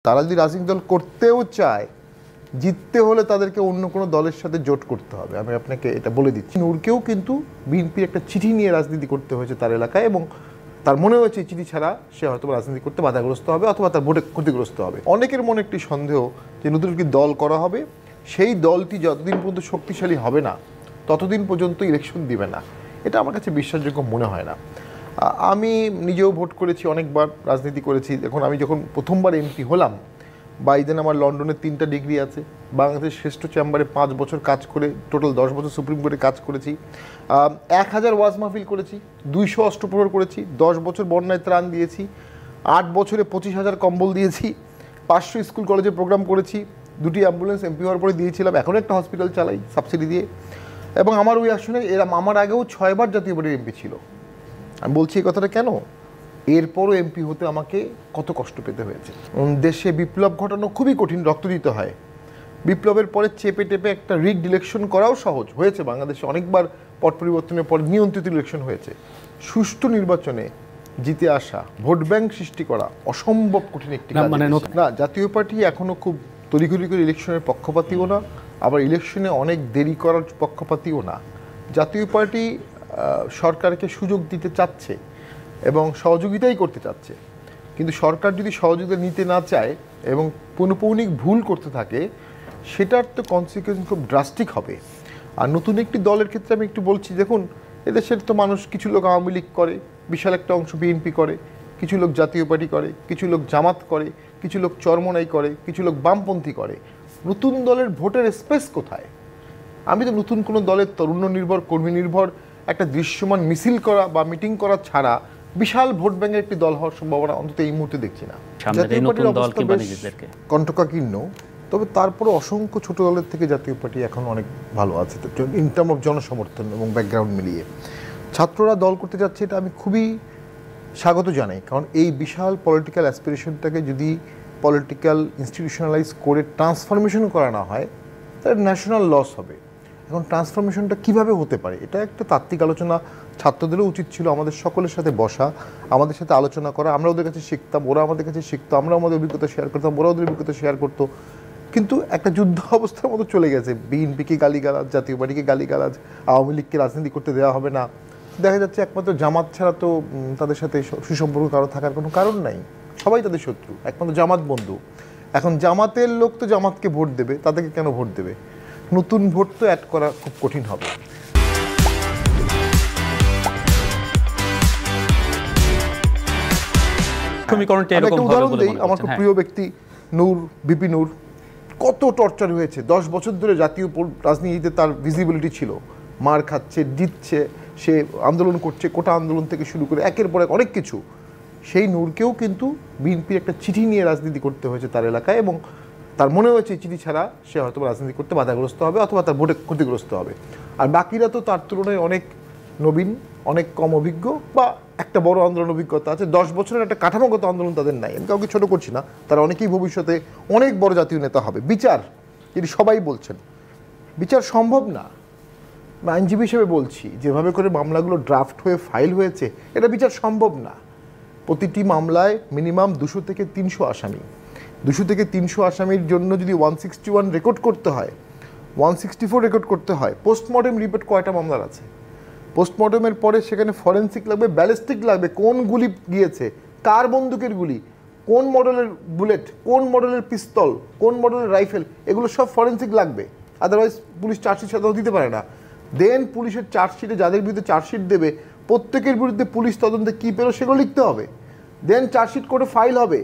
তারা যদি রাজনৈতিক দল করতেও চায়, জিততে হলে তাদেরকে অন্য কোনো দলের সাথে জোট করতে হবে। আমি আপনাকে এটা বলে দিচ্ছি, নূরকেও কিন্তু বিএনপির একটা চিঠি নিয়ে রাজনীতি করতে হয়েছে তার এলাকায়, এবং তার মনে হয়েছে এই চিঠি ছাড়া সে হয়তো রাজনীতি করতে বাধাগ্রস্ত হবে অথবা তার ভোটে ক্ষতিগ্রস্ত হবে। অনেকের মনে একটি সন্দেহ যে নতুন একটি দল করা হবে, সেই দলটি যতদিন পর্যন্ত শক্তিশালী হবে না ততদিন পর্যন্ত ইলেকশন দিবে না। এটা আমার কাছে বিশ্বাসযোগ্য মনে হয় না। আমি নিজেও ভোট করেছি, অনেকবার রাজনীতি করেছি। আমি যখন প্রথমবার এমপি হলাম, বাইদেন আমার লন্ডনে 3টা ডিগ্রি আছে, বাংলাদেশের শ্রেষ্ঠ চেম্বারে 5 বছর কাজ করে, টোটাল 10 বছর সুপ্রিম কোর্টে কাজ করেছি, 1000 ওয়াজ মাহফিল করেছি, 200 অষ্টপ্রহর করেছি, 10 বছর বন্যায় ত্রাণ দিয়েছি, 8 বছরে 25,000 কম্বল দিয়েছি, 500 স্কুল কলেজে প্রোগ্রাম করেছি, 2টি অ্যাম্বুলেন্স এমপি হওয়ার পরে দিয়েছিলাম, এখন একটা হসপিটাল চালাই সাবসিডি দিয়ে। এবং আমার ওই আসনে আমার আগেও 6বার জাতীয় পার্টির এমপি ছিল। আমি বলছি এই কথাটা কেন, এরপরও এমপি হতে আমাকে কত কষ্ট পেতে হয়েছে। দেশে বিপ্লব ঘটানো খুবই কঠিন, রক্ত দিতে হয়। বিপ্লবের পরে চেপে টেপে একটা রিগড ইলেকশন করাও সহজ হয়েছে। বাংলাদেশে অনেকবার পট পরিবর্তনের পর নিয়ন্ত্রিত ইলেকশন হয়েছে। সুষ্ঠু নির্বাচনে জিতে আসা, ভোট ব্যাংক সৃষ্টি করা অসম্ভব কঠিন একটি কাজ। না, জাতীয় পার্টি এখনো খুব তড়িঘড়ি করে ইলেকশনের পক্ষপাতীও না, আবার ইলেকশনে অনেক দেরি করার পক্ষপাতীও না। জাতীয় পার্টি সরকারকে সুযোগ দিতে চাচ্ছে এবং সহযোগিতাই করতে চাচ্ছে, কিন্তু সরকার যদি সহযোগিতা নিতে না চায় এবং পৌনঃপুনিক ভুল করতে থাকে, সেটার তো কনসিকুয়েন্স খুব ড্রাস্টিক হবে। আর নতুন একটি দলের ক্ষেত্রে আমি একটু বলছি, দেখুন এদেশের তো মানুষ, কিছু লোক আওয়ামী লীগ করে, বিশাল একটা অংশ বিএনপি করে, কিছু লোক জাতীয় পার্টি করে, কিছু লোক জামাত করে, কিছু লোক চরমনাই করে, কিছু লোক বামপন্থী করে। নতুন দলের ভোটের স্পেস কোথায়? আমি তো নতুন কোনো দলের তরুণ নির্ভর, কর্মী নির্ভর একটা দৃশ্যমান মিছিল করা বা মিটিং করা ছাড়া বিশাল ভোট ব্যাংকের একটি দল হওয়ার সম্ভাবনা অন্তত এই মুহূর্তে দেখছি না। জাতীয় পার্টির অবস্থা বেশ কণ্টকাকীর্ণ, তবে তারপরে অসংখ্য ছোট দলের থেকে জাতীয় পার্টি এখন অনেক ভালো আছে ইন টার্ম অফ জনসমর্থন এবং ব্যাকগ্রাউন্ড মিলিয়ে। ছাত্ররা দল করতে যাচ্ছে, এটা আমি খুবই স্বাগত জানাই, কারণ এই বিশাল পলিটিক্যাল অ্যাসপিরেশনটাকে যদি পলিটিক্যাল ইনস্টিটিউশনালাইজ করে ট্রান্সফরমেশন করা না হয়, তাহলে ন্যাশনাল লস হবে। এখন ট্রান্সফরমেশনটা কিভাবে হতে পারে, এটা একটা তাত্ত্বিক আলোচনা ছাত্রদেরও উচিত ছিল আমাদের সকলের সাথে বসা, আমাদের সাথে আলোচনা করা। আমরা ওদের কাছে শিখতাম, ওরা আমাদের কাছে শিখতো, আমরা আমাদের অভিজ্ঞতা শেয়ার করতাম, ওরা ওদের অভিজ্ঞতা শেয়ার করতো। কিন্তু একটা যুদ্ধ অবস্থার মতো চলে গেছে, বিএনপিকে গালিগালাজ, জাতীয় পার্টিকে গালিগালাজ, আওয়ামী লীগকে রাজনীতি করতে দেওয়া হবে না। দেখা যাচ্ছে একমাত্র জামাত ছাড়া তো তাদের সাথে সুসম্পর্ক কারো থাকার কোনো কারণ নাই, সবাই তাদের শত্রু, একমাত্র জামাত বন্ধু। এখন জামাতের লোক তো জামাতকে ভোট দেবে, তাদেরকে কেন ভোট দেবে? নতুন ভোট তো অ্যাড করা খুব কঠিন হবে। উদাহরণ দিই, আমার খুব প্রিয় ব্যক্তি নূর, বিপি নূর, কত টর্চার হয়েছে। 10 বছর ধরে জাতীয় রাজনীতিতে তার ভিজিবিলিটি ছিল, মার খাচ্ছে, জিতছে, সে আন্দোলন করছে, কোটা আন্দোলন থেকে শুরু করে একের পর এক অনেক কিছু। সেই নূরকেও কিন্তু বিএনপির একটা চিঠি নিয়ে রাজনীতি করতে হয়েছে তার এলাকায়, এবং তার মনে হয়েছে এই চিঠি ছাড়া সে হয়তো রাজনীতি করতে বাধাগ্রস্ত হবে অথবা তার ভোটে ক্ষতিগ্রস্ত হবে। আর বাকিরা তো তার তুলনায় অনেক নবীন, অনেক কম অভিজ্ঞ, বা একটা বড় আন্দোলন অভিজ্ঞতা আছে। 10 বছরের একটা কাঠামোগত আন্দোলন তাদের নাই। আমি কাউকে ছোট করছি না, তারা অনেকেই ভবিষ্যতে অনেক বড় জাতীয় নেতা হবে। বিচার, যদি সবাই বলছেন বিচার সম্ভব না, আইনজীবী হিসেবে বলছি, যেভাবে করে মামলাগুলো ড্রাফট হয়ে ফাইল হয়েছে, এটা বিচার সম্ভব না। প্রতিটি মামলায় মিনিমাম 200 থেকে 300 আসামি, 200 থেকে 300 আসামির জন্য যদি 161 রেকর্ড করতে হয়, 164 রেকর্ড করতে হয়। পোস্টমর্টেম রিপোর্ট কয়টা মামলার আছে? পোস্টমর্টেমের পরে সেখানে ফরেন্সিক লাগবে, ব্যালিস্টিক লাগবে, কোন গুলি গিয়েছে, কার বন্দুকের গুলি, কোন মডেলের বুলেট, কোন মডেলের পিস্তল, কোন মডেলের রাইফেল, এগুলো সব ফরেন্সিক লাগবে। আদারওয়াইজ পুলিশ চার্জশিট সাধারণত দিতে পারে না। দেন পুলিশের চার্জশিটে যাদের বিরুদ্ধে চার্জশিট দেবে, প্রত্যেকের বিরুদ্ধে পুলিশ তদন্তে কী পেল সেগুলো লিখতে হবে। দেন চার্জশিট করে ফাইল হবে,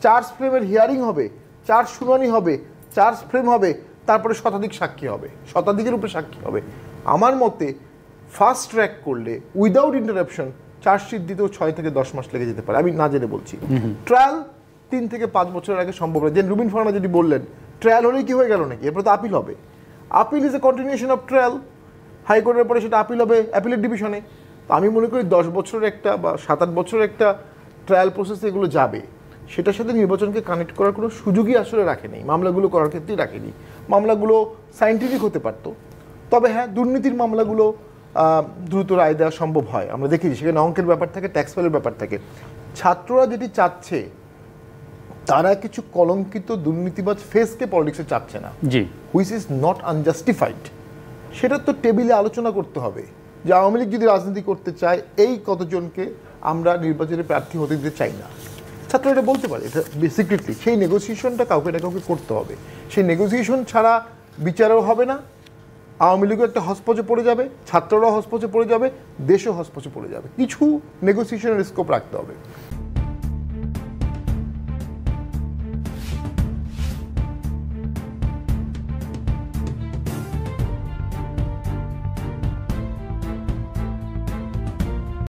চার্জ ফ্রেমের হিয়ারিং হবে, চার্জ শুনানি হবে, চার্জ ফ্রেম হবে, তারপরে শতাধিক সাক্ষী হবে, শতাধিকের উপরে সাক্ষী হবে। আমার মতে ফাস্ট ট্র্যাক করলে উইদাউট ইন্টারাপশন চার্জশিট দিতেও 6 থেকে 10 মাস লেগে যেতে পারে, আমি না জেনে বলছি। ট্রায়াল 3 থেকে 5 বছরের আগে সম্ভব নয়। যেন রুবিন ফার্মা যদি বললেন ট্রায়াল হলেই কি হয়ে গেল নাকি, এরপরে তো আপিল হবে। Appeal is a continuation of trial. হাইকোর্টের পরে সেটা আপিল হবে অ্যাপিলেট ডিভিশনে। তো আমি মনে করি 10 বছরের একটা বা 7-8 বছরের একটা ট্রায়াল প্রসেসে এগুলো যাবে। সেটার সাথে নির্বাচনকে কানেক্ট করার কোনো সুযোগই আসলে রাখেনি, মামলাগুলো করার ক্ষেত্রেই রাখেনি। মামলাগুলো সায়েন্টিফিক হতে পারতো, তবে হ্যাঁ দুর্নীতির মামলাগুলো দ্রুত রায় দেওয়া সম্ভব হয়। আমরা দেখেছি সেখানে অঙ্কের ব্যাপার থাকে, ট্যাক্স ফাইলের ব্যাপার থাকে। ছাত্ররা যেটি চাচ্ছে তারা কিছু কলঙ্কিত দুর্নীতিবাজ ফেসকে পলিটিক্সে চাচ্ছে না, জি, হুইচ ইজ নট আনজাস্টিফাইড। সেটা তো টেবিলে আলোচনা করতে হবে যে আওয়ামী লীগ যদি রাজনীতি করতে চায় এই কতজনকে আমরা নির্বাচনে প্রার্থী হতে দিতে চাই না, ছাত্ররা এটা বলতে পারে, এটা সিক্রেটলি। সেই নেগোসিয়েশনটা কাউকে না কাউকে করতে হবে। সেই নেগোসিয়েশন ছাড়া বিচারও হবে না, আওয়ামী লীগও একটা হসপচে পড়ে যাবে, ছাত্ররাও হসপচে পড়ে যাবে, দেশও হসপচে পড়ে যাবে। কিছু নেগোসিয়েশনের স্কোপ রাখতে হবে।